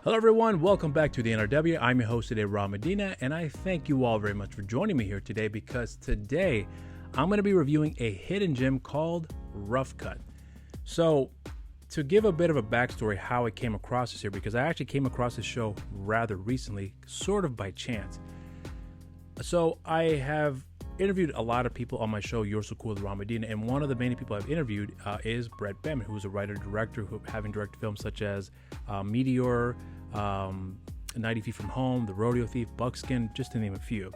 Hello everyone, welcome back to the NRW. I'm your host today, Rob Medina, and I thank you all very much for joining me here today because today I'm going to be reviewing a hidden gem called Rough Cut. So to give a bit of a backstory how I came across this here, because I actually came across this show rather recently, sort of by chance. So I have interviewed a lot of people on my show, You're So Cool with Rob Medina, and one of the many people I've interviewed is Brett Bellman, who's a writer-director having directed films such as Meteor, 90 Feet From Home, The Rodeo Thief, Buckskin, just to name a few.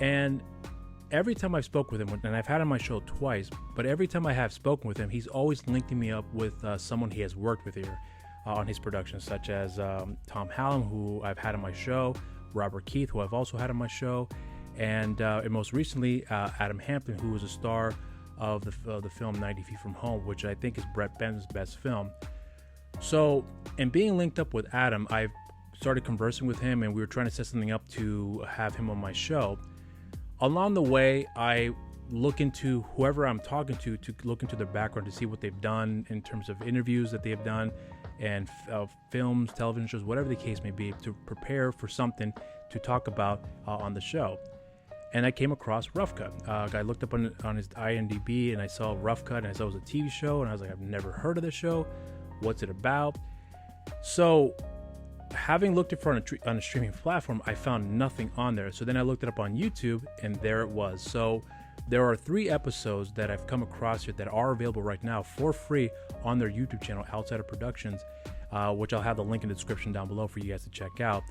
And every time I've spoken with him, and I've had him on my show twice, but every time I have spoken with him, he's always linking me up with someone he has worked with here on his productions, such as Tom Hallam, who I've had on my show, Robert Keith, who I've also had on my show, and most recently, Adam Hampton, who was a star of the film 90 Feet From Home, which I think is Brett Bellman's best film. So, in being linked up with Adam, I started conversing with him, and we were trying to set something up to have him on my show. Along the way, I look into whoever I'm talking to look into their background to see what they've done in terms of interviews that they have done, and films, television shows, whatever the case may be, to prepare for something to talk about on the show. And I came across Rough Cut. I looked up on his IMDb, and I saw Rough Cut, and I saw it was a TV show, and I was like, I've never heard of this show. What's it about? So, having looked it for on a streaming platform, I found nothing on there. So then I looked it up on YouTube, and there it was. So there are 3 episodes that I've come across here that are available right now for free on their YouTube channel, Outsider Productions, which I'll have the link in the description down below for you guys to check out.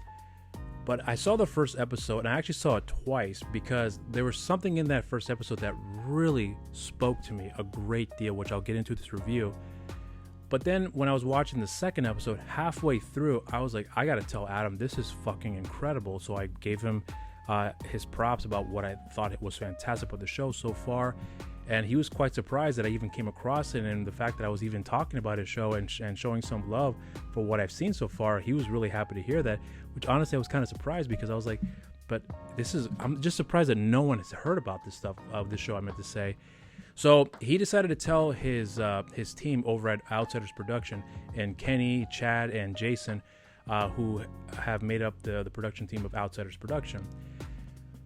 But I saw the first episode, and I actually saw it twice because there was something in that first episode that really spoke to me a great deal, which I'll get into this review. But then when I was watching the second episode, halfway through, I was like, I gotta tell Adam, this is fucking incredible. So I gave him his props about what I thought it was fantastic about the show so far. And he was quite surprised that I even came across it, and the fact that I was even talking about his show and showing some love for what I've seen so far. He was really happy to hear that, which honestly I was kind of surprised because I was like, but I'm just surprised that no one has heard about this stuff of this show, I meant to say. So he decided to tell his team over at Outsiders Production, and Kenny, Chad, and Jason, who have made up the production team of Outsiders Production.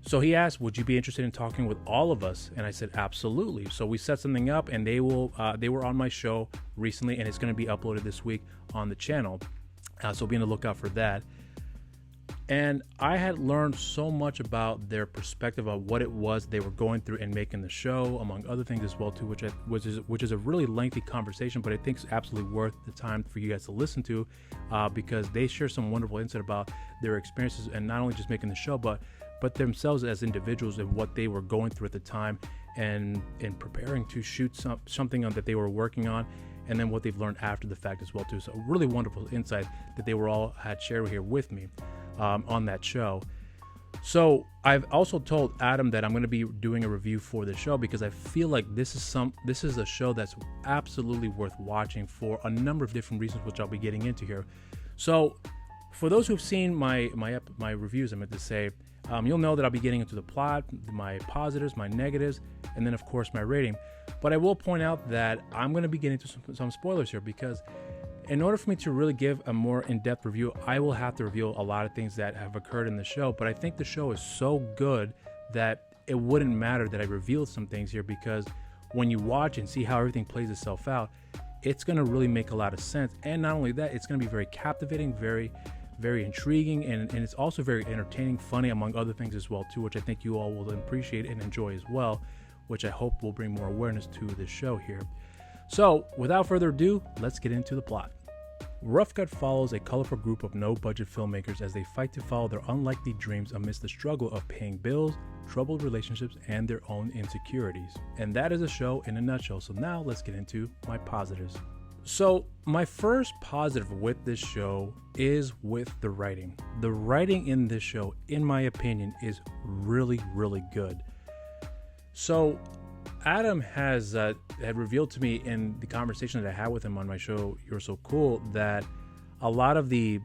So he asked, would you be interested in talking with all of us? And I said, absolutely. So we set something up, and they were on my show recently, and it's going to be uploaded this week on the channel. So be on the lookout for that. And I had learned so much about their perspective of what it was they were going through in making the show, among other things as well too, which is a really lengthy conversation, but I think it's absolutely worth the time for you guys to listen to, because they share some wonderful insight about their experiences, and not only just making the show, but themselves as individuals and what they were going through at the time, and in preparing to shoot something that they were working on, and then what they've learned after the fact as well too. So a really wonderful insight that they had shared here with me on that show. So I've also told Adam that I'm going to be doing a review for the show because I feel like this is a show that's absolutely worth watching for a number of different reasons, which I'll be getting into here. So for those who've seen my reviews, I meant to say, you'll know that I'll be getting into the plot, my positives, my negatives, and then of course my rating. But I will point out that I'm going to be getting into some spoilers here, because in order for me to really give a more in-depth review, I will have to reveal a lot of things that have occurred in the show. But I think the show is so good that it wouldn't matter that I revealed some things here, because when you watch and see how everything plays itself out, it's going to really make a lot of sense. And not only that, it's going to be very captivating, very, very intriguing, and it's also very entertaining, funny, among other things as well too, which I think you all will appreciate and enjoy as well, which I hope will bring more awareness to this show here. So without further ado, let's get into the plot. Rough Cut follows a colorful group of no-budget filmmakers as they fight to follow their unlikely dreams amidst the struggle of paying bills, troubled relationships, and their own insecurities. And that is a show in a nutshell. So now let's get into my positives. So my first positive with this show is with the writing. The writing in this show, in my opinion, is really, really good. So Adam had revealed to me in the conversation that I had with him on my show, You're So Cool, that a lot of the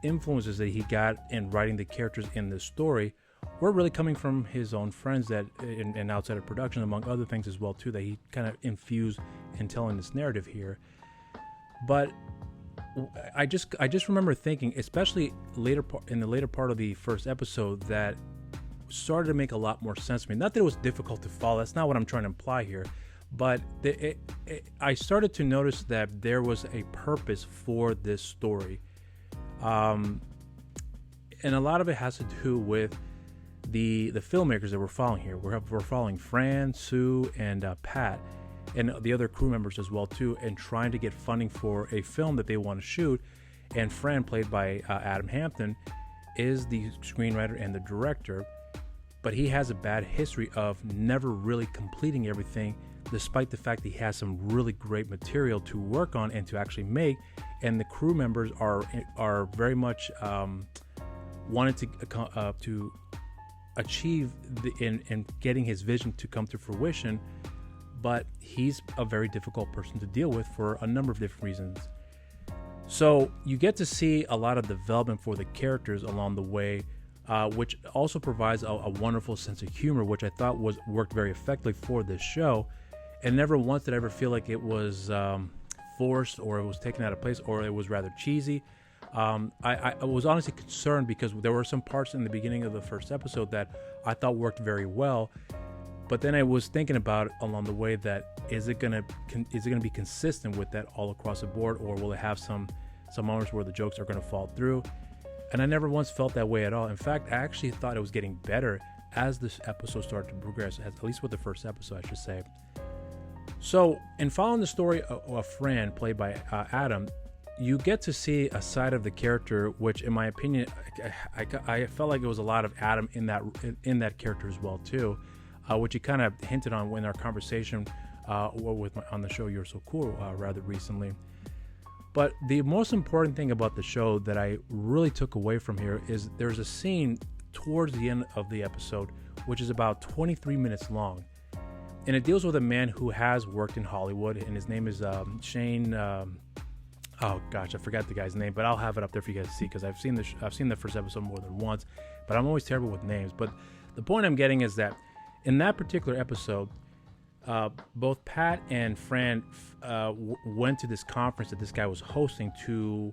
influences that he got in writing the characters in this story were really coming from his own friends that in outside of production, among other things as well too, that he kind of infused in telling this narrative here. But I just remember thinking, especially in the later part of the first episode, that started to make a lot more sense to me. Not that it was difficult to follow. That's not what I'm trying to imply here. But I started to notice that there was a purpose for this story. And a lot of it has to do with the filmmakers that we're following here. We're following Fran, Sue, and Pat, and the other crew members as well too, and trying to get funding for a film that they want to shoot. And Fran, played by Adam Hampton, is the screenwriter and the director, but he has a bad history of never really completing everything, despite the fact that he has some really great material to work on and to actually make. And the crew members are very much wanted to achieve in getting his vision to come to fruition, but he's a very difficult person to deal with for a number of different reasons. So you get to see a lot of development for the characters along the way, which also provides a wonderful sense of humor, which I thought worked very effectively for this show. And never once did I ever feel like it was forced, or it was taken out of place, or it was rather cheesy. I was honestly concerned because there were some parts in the beginning of the first episode that I thought worked very well, but then I was thinking about it along the way that is it gonna be consistent with that all across the board, or will it have some moments where the jokes are gonna fall through? And I never once felt that way at all. In fact, I actually thought it was getting better as this episode started to progress, at least with the first episode, I should say. So, in following the story of Fran, played by Adam, you get to see a side of the character, which, in my opinion, I felt like it was a lot of Adam in that character as well too, which he kind of hinted on in our conversation on the show You're So Cool rather recently. But the most important thing about the show that I really took away from here is there's a scene towards the end of the episode, which is about 23 minutes long. And it deals with a man who has worked in Hollywood, and his name is Shane. Oh gosh, I forgot the guy's name, but I'll have it up there for you guys to see, because I've seen the first episode more than once, but I'm always terrible with names. But the point I'm getting is that in that particular episode, both Pat and Fran went to this conference that this guy was hosting to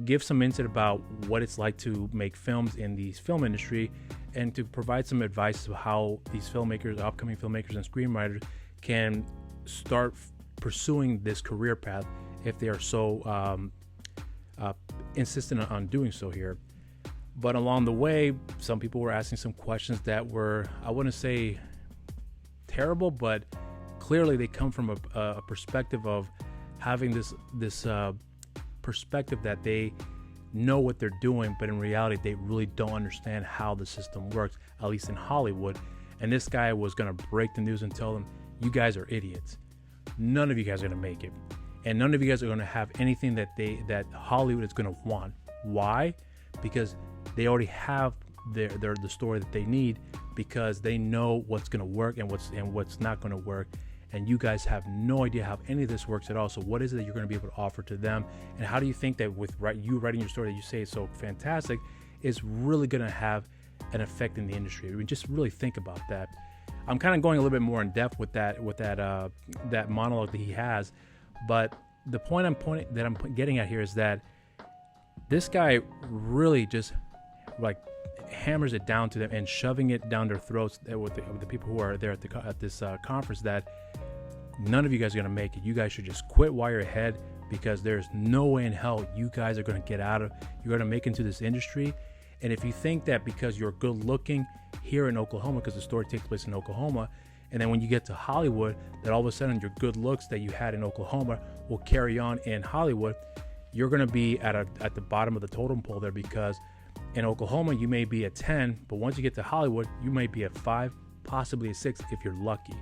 give some insight about what it's like to make films in the film industry, and to provide some advice of how these filmmakers, upcoming filmmakers and screenwriters, can start pursuing this career path if they are so insistent on doing so here. But along the way, some people were asking some questions that were, I wouldn't say terrible, but clearly they come from a perspective of having this perspective that they know what they're doing, but in reality they really don't understand how the system works, at least in Hollywood. And this guy was going to break the news and tell them, you guys are idiots. None of you guys are going to make it, and none of you guys are going to have anything that Hollywood is going to want. Why? Because they already have the story that they need, because they know what's going to work and what's not going to work. And you guys have no idea how any of this works at all. So what is it that you're going to be able to offer to them? And how do you think that with you writing your story that you say is so fantastic is really going to have an effect in the industry? I mean, just really think about that. I'm kind of going a little bit more in depth with that monologue that he has, but the point I'm getting at here is that this guy really just like hammers it down to them and shoving it down their throats with the people who are there at this conference, that none of you guys are going to make it. You guys should just quit while you're ahead, because there's no way in hell you guys are going to get out of, you're going to make into this industry. And if you think that because you're good looking here in Oklahoma, because the story takes place in Oklahoma, and then when you get to Hollywood, that all of a sudden your good looks that you had in Oklahoma will carry on in Hollywood, you're going to be at the bottom of the totem pole there, because in Oklahoma you may be a 10, but once you get to Hollywood, you might be a 5, possibly a 6 if you're lucky.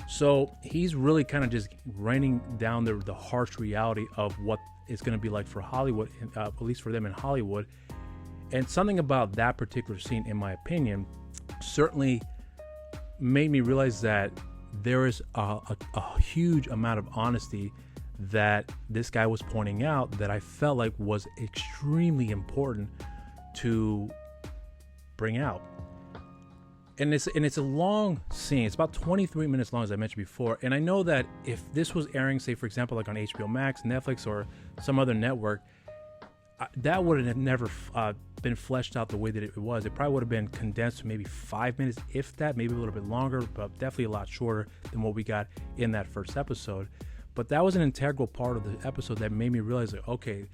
So he's really kind of just raining down the harsh reality of what it's going to be like for Hollywood, at least for them in Hollywood. And something about that particular scene, in my opinion, certainly made me realize that there is a huge amount of honesty that this guy was pointing out that I felt like was extremely important to bring out. And it's a long scene. It's about 23 minutes long, as I mentioned before. And I know that if this was airing, say, for example, like on HBO Max, Netflix, or some other network, that would have never been fleshed out the way that it was. It probably would have been condensed to maybe 5 minutes, if that, maybe a little bit longer, but definitely a lot shorter than what we got in that first episode. But that was an integral part of the episode that made me realize that, okay,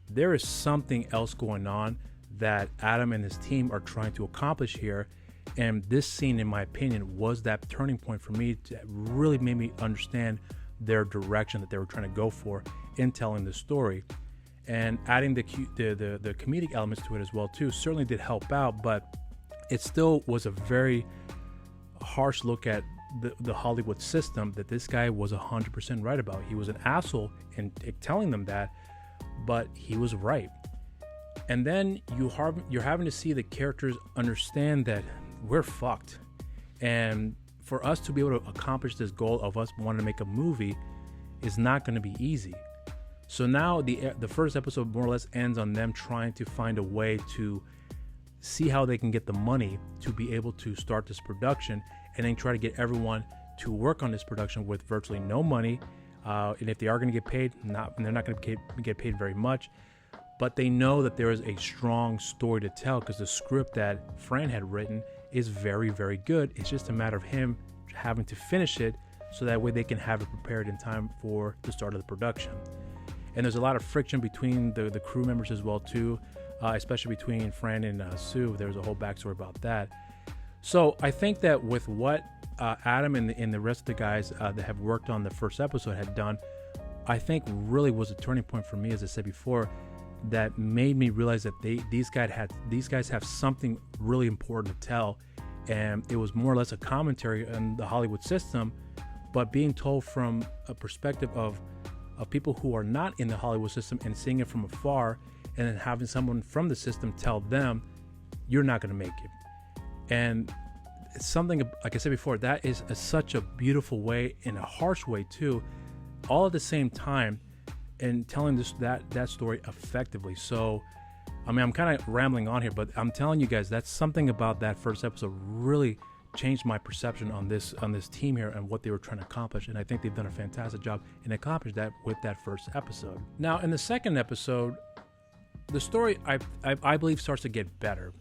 there is something else going on that Adam and his team are trying to accomplish here. And this scene, in my opinion, was that turning point for me to really made me understand their direction that they were trying to go for in telling the story. And adding the comedic elements to it as well too certainly did help out, but it still was a very harsh look at the Hollywood system that this guy was 100% right about. He was an asshole in telling them that, but he was right. And then you're having to see the characters understand that we're fucked, and for us to be able to accomplish this goal of us wanting to make a movie is not going to be easy. So now the first episode more or less ends on them trying to find a way to see how they can get the money to be able to start this production, and then try to get everyone to work on this production with virtually no money. And if they are going to get paid, they're not going to get paid very much. But they know that there is a strong story to tell because the script that Fran had written is very, very good. It's just a matter of him having to finish it so that way they can have it prepared in time for the start of the production. And there's a lot of friction between the crew members as well too, especially between Fran and Sue. There's a whole backstory about that. So I think that with what Adam and the rest of the guys that have worked on the first episode had done, I think really was a turning point for me, as I said before, that made me realize that these guys have something really important to tell. And it was more or less a commentary on the Hollywood system, but being told from a perspective of people who are not in the Hollywood system and seeing it from afar, and then having someone from the system tell them, you're not going to make it. And it's something, like I said before, that is such a beautiful way, in a harsh way too, all at the same time, and telling that story effectively. So, I mean, I'm kind of rambling on here, but I'm telling you guys, that's something about that first episode really changed my perception on this team here and what they were trying to accomplish. And I think they've done a fantastic job and accomplished that with that first episode. Now, in the second episode, the story I believe starts to get better.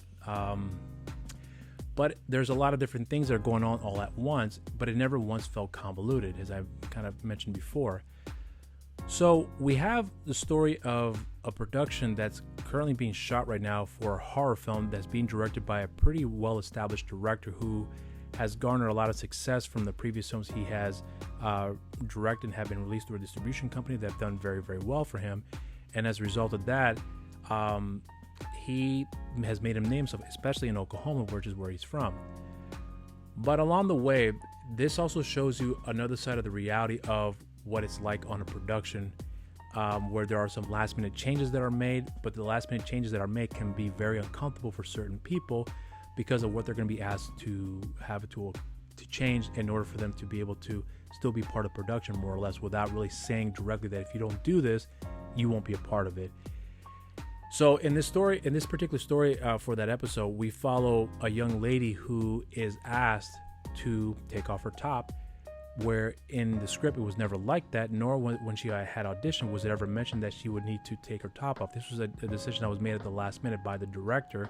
But there's a lot of different things that are going on all at once, but it never once felt convoluted, as I've kind of mentioned before. So we have the story of a production that's currently being shot right now for a horror film that's being directed by a pretty well-established director who has garnered a lot of success from the previous films he has directed and have been released through a distribution company that have done very, very well for him. And as a result of that, he has made a name himself, especially in Oklahoma, which is where he's from. But along the way, this also shows you another side of the reality of what it's like on a production, where there are some last minute changes that are made, but the last minute changes that are made can be very uncomfortable for certain people because of what they're going to be asked to have to change in order for them to be able to still be part of production, more or less, without really saying directly that if you don't do this, you won't be a part of it. So in this particular story for that episode, we follow a young lady who is asked to take off her top, where in the script it was never like that, nor when she had auditioned was it ever mentioned that she would need to take her top off. This was a decision that was made at the last minute by the director,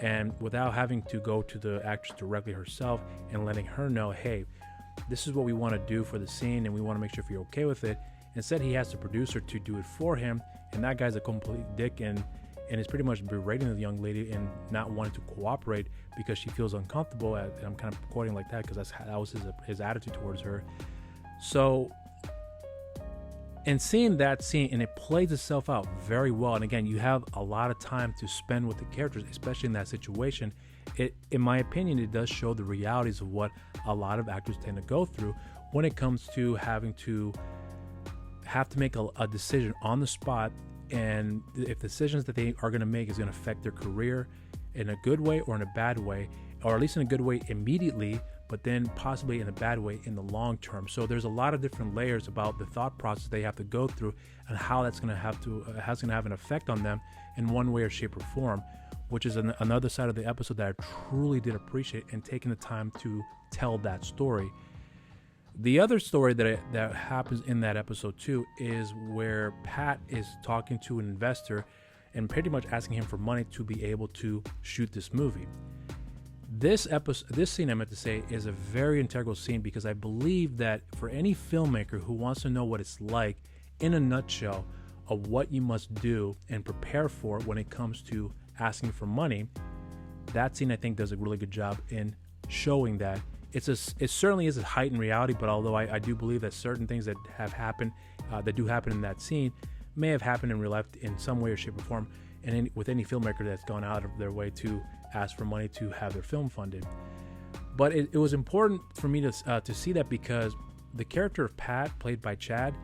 and without having to go to the actress directly herself and letting her know, hey, this is what we want to do for the scene and we want to make sure if you're okay with it. Instead, he has the producer to do it for him, and that guy's a complete dick and is pretty much berating the young lady and not wanting to cooperate because she feels uncomfortable. And I'm kind of quoting like that because that was his attitude towards her. So, and seeing that scene, and it plays itself out very well. And again, you have a lot of time to spend with the characters, especially in that situation. In my opinion, it does show the realities of what a lot of actors tend to go through when it comes to having to make a decision on the spot, and if decisions that they are going to make is going to affect their career in a good way or in a bad way, or at least in a good way immediately, but then possibly in a bad way in the long term. So there's a lot of different layers about the thought process they have to go through and how that's going to have an effect on them in one way or shape or form which is another side of the episode that I truly did appreciate, and taking the time to tell that story. The other story that happens in that episode too is where Pat is talking to an investor and pretty much asking him for money to be able to shoot this movie. This scene, I meant to say, is a very integral scene, because I believe that for any filmmaker who wants to know what it's like in a nutshell of what you must do and prepare for when it comes to asking for money, that scene I think does a really good job in showing that it certainly is a heightened reality. But although I do believe that certain things that have happened, that do happen in that scene, may have happened in real life in some way or shape or form, and with any filmmaker that's gone out of their way to ask for money to have their film funded. But it was important for me to see that, because the character of Pat, played by Chad,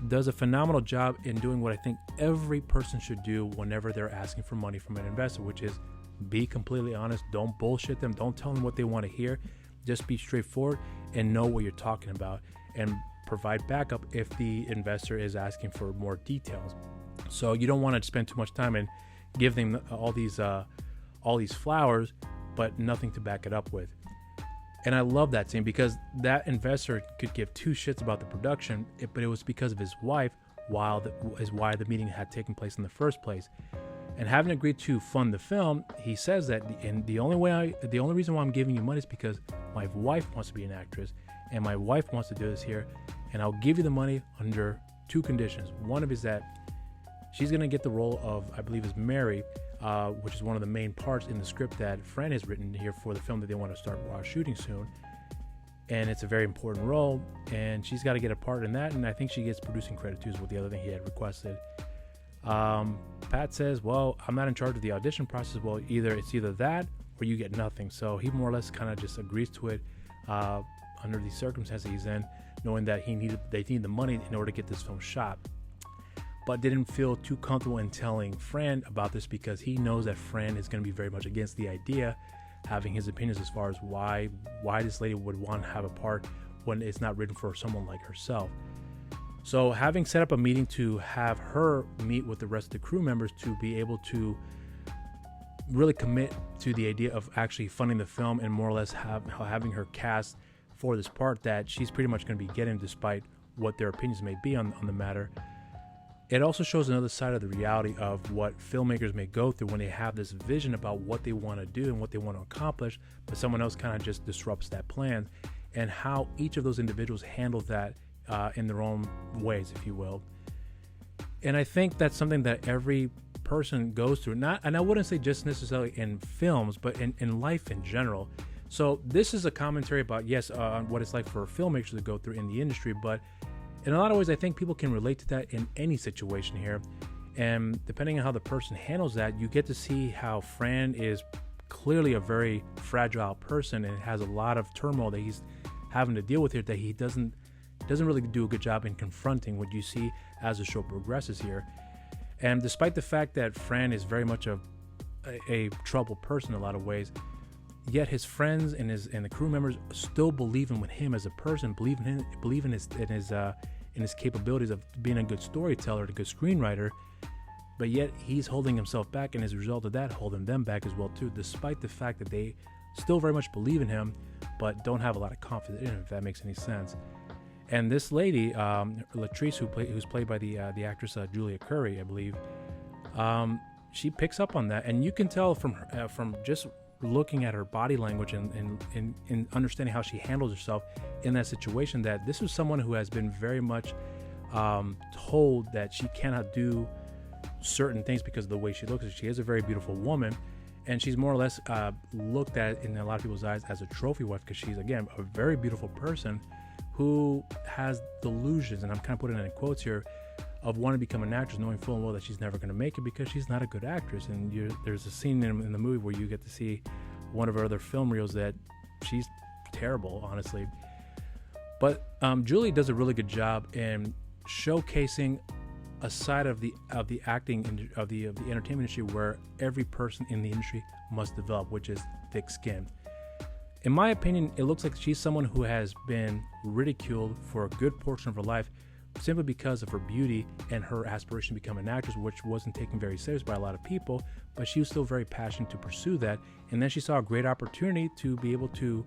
does a phenomenal job in doing what I think every person should do whenever they're asking for money from an investor, which is be completely honest. Don't bullshit them. Don't tell them what they want to hear. Just be straightforward and know what you're talking about, and provide backup if the investor is asking for more details. So you don't want to spend too much time and give them all these flowers, but nothing to back it up with. And I love that scene, because that investor could give two shits about the production, but it was because of his wife, why the meeting had taken place in the first place. And having agreed to fund the film, he says that, and the only reason why I'm giving you money is because my wife wants to be an actress, and my wife wants to do this here, and I'll give you the money under two conditions. One of is that she's going to get the role of, I believe, is Mary, which is one of the main parts in the script that Fran has written here for the film that they want to start shooting soon. And it's a very important role, and she's got to get a part in that, and I think she gets producing credit too, is what the other thing he had requested. Pat says, well, I'm not in charge of the audition process. Well, it's either that or you get nothing. So he more or less kind of just agrees to it under the circumstances he's in, knowing that they need the money in order to get this film shot. But didn't feel too comfortable in telling Fran about this, because he knows that Fran is going to be very much against the idea, having his opinions as far as why this lady would want to have a part when it's not written for someone like herself. So having set up a meeting to have her meet with the rest of the crew members to be able to really commit to the idea of actually funding the film, and more or less having her cast for this part that she's pretty much going to be getting, despite what their opinions may be on the matter. It also shows another side of the reality of what filmmakers may go through when they have this vision about what they want to do and what they want to accomplish, but someone else kind of just disrupts that plan, and how each of those individuals handle that in their own ways, if you will. And I think that's something that every person goes through, and I wouldn't say just necessarily in films, but in life in general. So this is a commentary about, yes, on what it's like for filmmakers to go through in the industry, but in a lot of ways, I think people can relate to that in any situation here. And depending on how the person handles that, you get to see how Fran is clearly a very fragile person, and has a lot of turmoil that he's having to deal with here, that he doesn't really do a good job in confronting, what you see as the show progresses here. And despite the fact that Fran is very much a troubled person in a lot of ways, yet his friends and the crew members still believe in him as a person, believe in his capabilities of being a good storyteller, a good screenwriter. But yet he's holding himself back, and as a result of that, holding them back as well too, despite the fact that they still very much believe in him, but don't have a lot of confidence in him, if that makes any sense. And this lady, Latrice, who's played by the actress Julia Curry, I believe, she picks up on that, and you can tell from just looking at her body language and understanding how she handles herself in that situation, that this is someone who has been very much told that she cannot do certain things because of the way she looks. She is a very beautiful woman, and she's more or less looked at in a lot of people's eyes as a trophy wife, because she's, again, a very beautiful person who has delusions, and I'm kind of putting it in quotes here, of wanting to become an actress, knowing full and well that she's never going to make it because she's not a good actress. And there's a scene in the movie where you get to see one of her other film reels that she's terrible, honestly. But Julie does a really good job in showcasing a side of the acting of the entertainment industry where every person in the industry must develop, which is thick skin. In my opinion, it looks like she's someone who has been ridiculed for a good portion of her life, simply because of her beauty and her aspiration to become an actress, which wasn't taken very serious by a lot of people, but she was still very passionate to pursue that. And then she saw a great opportunity to be able to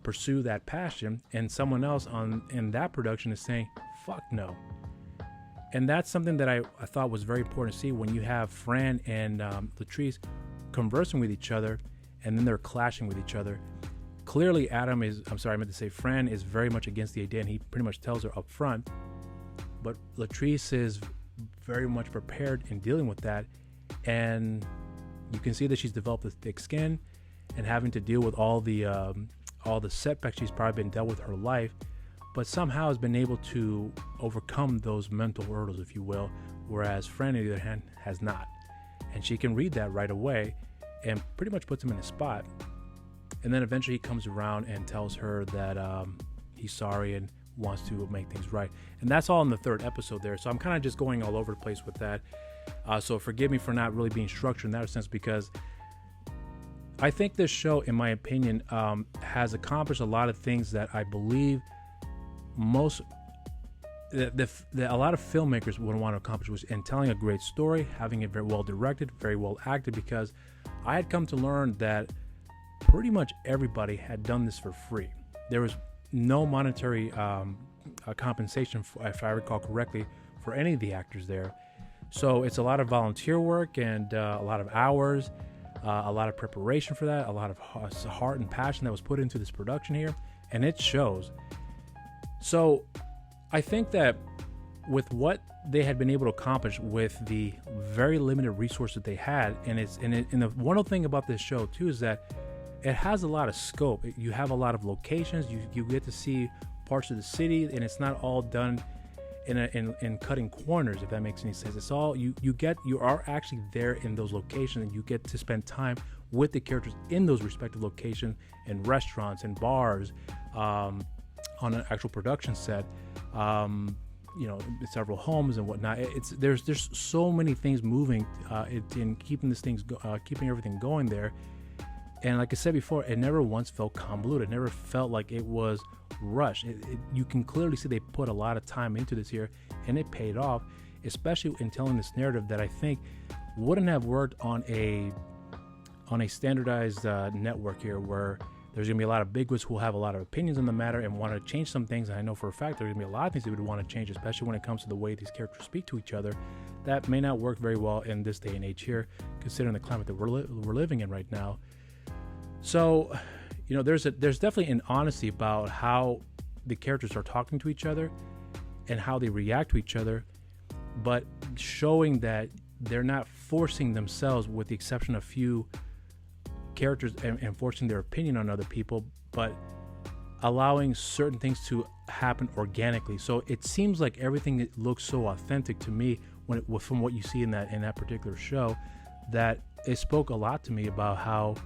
pursue that passion, and someone else in that production is saying, fuck no. And that's something that I thought was very important to see when you have Fran and Latrice conversing with each other, and then they're clashing with each other. Clearly, Fran is very much against the idea, and he pretty much tells her up front. But Latrice is very much prepared in dealing with that, and you can see that she's developed a thick skin, and having to deal with all the setbacks she's probably been dealt with her life, but somehow has been able to overcome those mental hurdles, if you will, whereas Fran, on the other hand, has not. And she can read that right away and pretty much puts him in a spot. And then eventually he comes around and tells her that he's sorry and wants to make things right. And that's all in the third episode there. So I'm kind of just going all over the place with that. So forgive me for not really being structured in that sense, because I think this show, in my opinion, has accomplished a lot of things that I believe that a lot of filmmakers would want to accomplish, was in telling a great story, having it very well directed, very well acted, because I had come to learn that pretty much everybody had done this for free. There was no monetary compensation, if I recall correctly, for any of the actors there. So it's a lot of volunteer work and a lot of hours, a lot of preparation for that, a lot of heart and passion that was put into this production here, and it shows. So I think that with what they had been able to accomplish with the very limited resources they had, and the wonderful thing about this show too is that it has a lot of scope. You have a lot of locations. You get to see parts of the city, and it's not all done in cutting corners, if that makes any sense. It's all you are actually there in those locations, and you get to spend time with the characters in those respective locations, in restaurants and bars, on an actual production set, several homes and whatnot. There's so many things moving in keeping everything going there. And like I said before, it never once felt convoluted. It never felt like it was rushed. You can clearly see they put a lot of time into this here, and it paid off, especially in telling this narrative that I think wouldn't have worked on a standardized network here, where there's going to be a lot of bigwigs who will have a lot of opinions on the matter and want to change some things. And I know for a fact there's going to be a lot of things they would want to change, especially when it comes to the way these characters speak to each other. That may not work very well in this day and age here, considering the climate that we're living in right now. So, there's definitely an honesty about how the characters are talking to each other and how they react to each other, but showing that they're not forcing themselves, with the exception of few characters, and forcing their opinion on other people, but allowing certain things to happen organically. So it seems like everything looks so authentic to me from what you see in that particular show, that it spoke a lot to me about how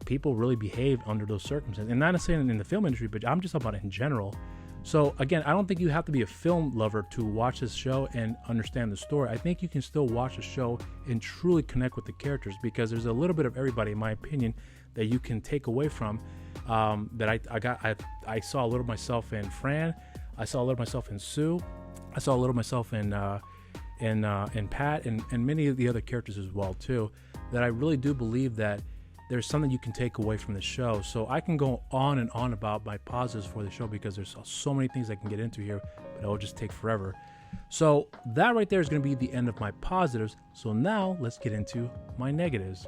people really behaved under those circumstances, and not necessarily in the film industry, but I'm just talking about it in general. So again, I don't think you have to be a film lover to watch this show and understand the story. I think you can still watch the show and truly connect with the characters, because there's a little bit of everybody, in my opinion, that you can take away from. That I saw a little of myself in Fran, I saw a little of myself in Sue, I saw a little of myself in Pat, and many of the other characters as well too. That I really do believe that there's something you can take away from the show. So I can go on and on about my positives for the show, because there's so many things I can get into here, but it'll just take forever. So that right there is going to be the end of my positives. So now let's get into my negatives.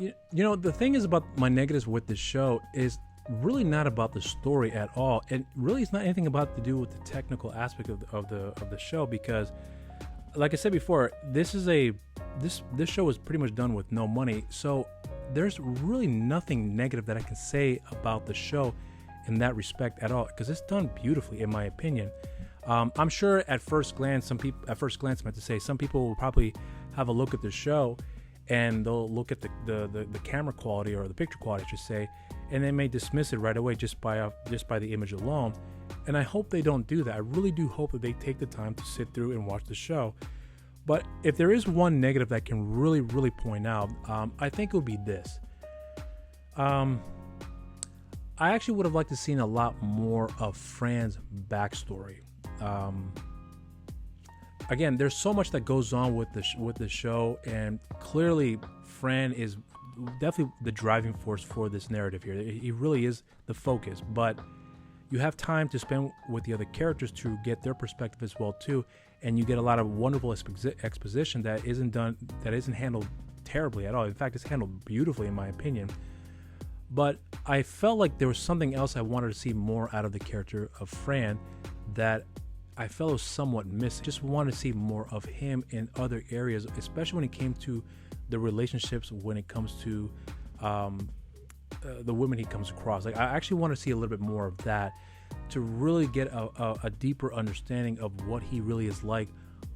The thing is about my negatives with this show is really not about the story at all. And really it's not anything about to do with the technical aspect of the show, because like I said before, this show is pretty much done with no money. So there's really nothing negative that I can say about the show in that respect at all, because it's done beautifully, in my opinion. I'm sure at first glance, some people will probably have a look at the show and they'll look at the camera quality, or the picture quality, I should say, and they may dismiss it right away just by the image alone. And I hope they don't do that. I really do hope that they take the time to sit through and watch the show. But if there is one negative that I can really, really point out, I think it would be this. I actually would have liked to seen a lot more of Fran's backstory. again, there's so much that goes on with the show, and clearly Fran is definitely the driving force for this narrative here. He really is the focus, but you have time to spend with the other characters to get their perspective as well too, and you get a lot of wonderful exposition that isn't handled terribly at all. In fact, it's handled beautifully in my opinion. But I felt like there was something else I wanted to see more out of the character of Fran that I felt was somewhat missing. Just wanted to see more of him in other areas, especially when it came to the relationships, when it comes to the women he comes across. Like, I actually want to see a little bit more of that to really get a deeper understanding of what he really is like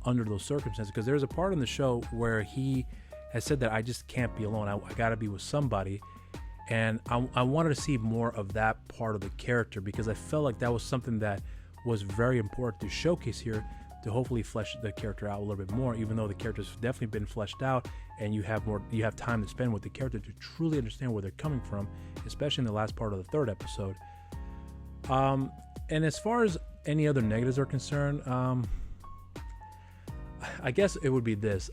under those circumstances. Because there's a part in the show where he has said that I just can't be alone. I got to be with somebody. And I wanted to see more of that part of the character, because I felt like that was something that was very important to showcase here, to hopefully flesh the character out a little bit more, even though the character's definitely been fleshed out and you have time to spend with the character to truly understand where they're coming from, especially in the last part of the third episode. And as far as any other negatives are concerned, I guess it would be this.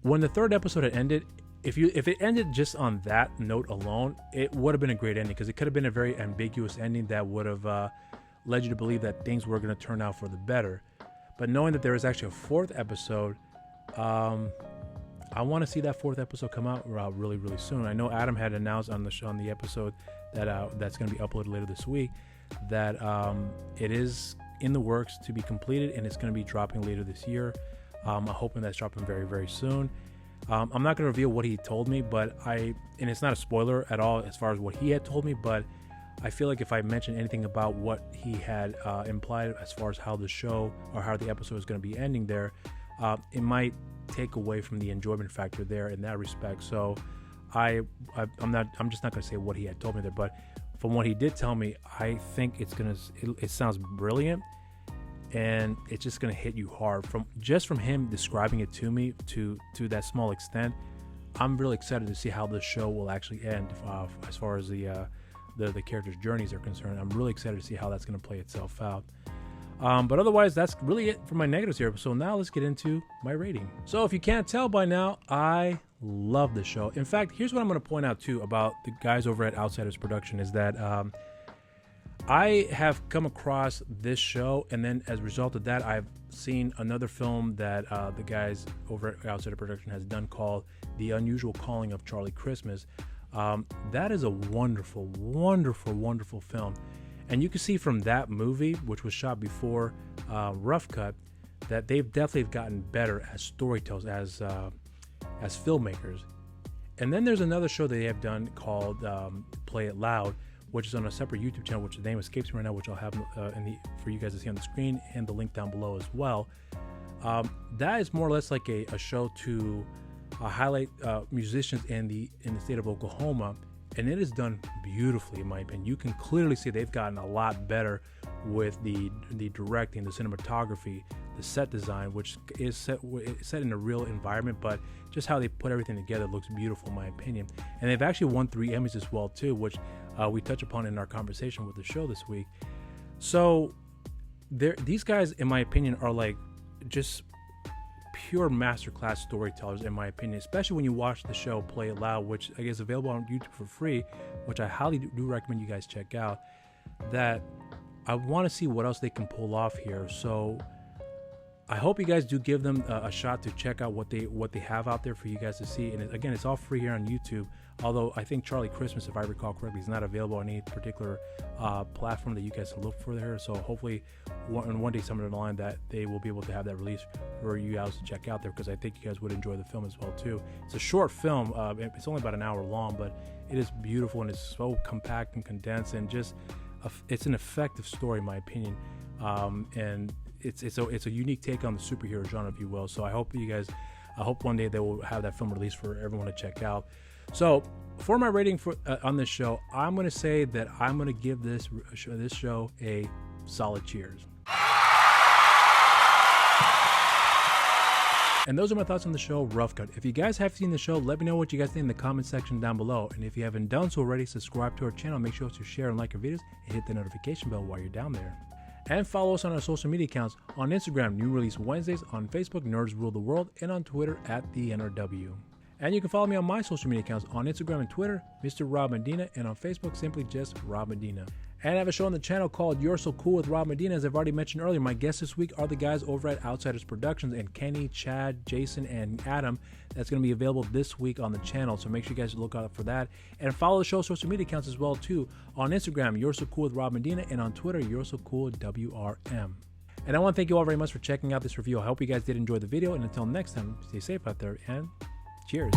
When the third episode had ended, if it ended just on that note alone, it would have been a great ending, because it could have been a very ambiguous ending that would have led you to believe that things were going to turn out for the better. But knowing that there is actually a fourth episode, I want to see that fourth episode come out really, really soon. I know Adam had announced on the episode that that's going to be uploaded later this week that it is in the works to be completed, and it's going to be dropping later this year. I'm hoping that's dropping very, very soon. I'm not going to reveal what he told me, and it's not a spoiler at all as far as what he had told me, but I feel like if I mention anything about what he had implied as far as how the show or how the episode is going to be ending there, it might take away from the enjoyment factor there in that respect. So I'm just not going to say what he had told me there, but from what he did tell me, I think it sounds brilliant, and it's just going to hit you hard from him describing it to me to that small extent. I'm really excited to see how the show will actually end as far as the characters' journeys are concerned. I'm really excited to see how that's going to play itself out. But otherwise, that's really it for my negatives here. So now let's get into my rating. So if you can't tell by now, I love the show. In fact, here's what I'm going to point out too about the guys over at Outsiders Production is that I have come across this show, and then as a result of that, I've seen another film that the guys over at Outsider Production has done called The Unusual Calling of Charlie Christmas. That is a wonderful, wonderful, wonderful film. And you can see from that movie, which was shot before Rough Cut, that they've definitely gotten better as storytellers, as filmmakers. And then there's another show that they have done called Play It Loud, which is on a separate YouTube channel, which the name escapes me right now, which I'll have for you guys to see on the screen, and the link down below as well. That is more or less like a show to highlight musicians in the state of Oklahoma, and it is done beautifully in my opinion. You can clearly see they've gotten a lot better with the directing, the cinematography, the set design, which is set in a real environment, but just how they put everything together looks beautiful in my opinion. And they've actually won 3 Emmys as well too, which we touch upon in our conversation with the show this week. So these guys, in my opinion, are like just pure masterclass storytellers in my opinion, especially when you watch the show Play It Loud, which I guess is available on YouTube for free, which I highly do recommend you guys check out. That I want to see what else they can pull off here. So I hope you guys do give them a shot to check out what they have out there for you guys to see. And again, it's all free here on YouTube. Although I think Charlie Christmas, if I recall correctly, is not available on any particular platform that you guys can look for there. So hopefully one day somewhere down the line that they will be able to have that release for you guys to check out there, because I think you guys would enjoy the film as well too. It's a short film. It's only about an hour long, but it is beautiful and it's so compact and condensed, and just it's an effective story in my opinion. And it's a unique take on the superhero genre, if you will. So I hope one day they will have that film released for everyone to check out. So for my rating for on this show, I'm going to say that I'm going to give this show a solid cheers. And those are my thoughts on the show Rough Cut. If you guys have seen the show, let me know what you guys think in the comment section down below. And if you haven't done so already, subscribe to our channel. Make sure to share and like our videos and hit the notification bell while you're down there. And follow us on our social media accounts on Instagram, New Release Wednesdays, on Facebook, Nerds Rule the World, and on Twitter at the NRW. And you can follow me on my social media accounts on Instagram and Twitter, Mr. Rob Medina, and on Facebook, simply just Rob Medina. And I have a show on the channel called You're So Cool with Rob Medina. As I've already mentioned earlier, my guests this week are the guys over at Outsiders Productions, and Kenny, Chad, Jason, and Adam. That's going to be available this week on the channel, so make sure you guys look out for that. And follow the show's social media accounts as well, too. On Instagram, You're So Cool with Rob Medina, and on Twitter, You're So Cool WRM. And I want to thank you all very much for checking out this review. I hope you guys did enjoy the video, and until next time, stay safe out there, and cheers.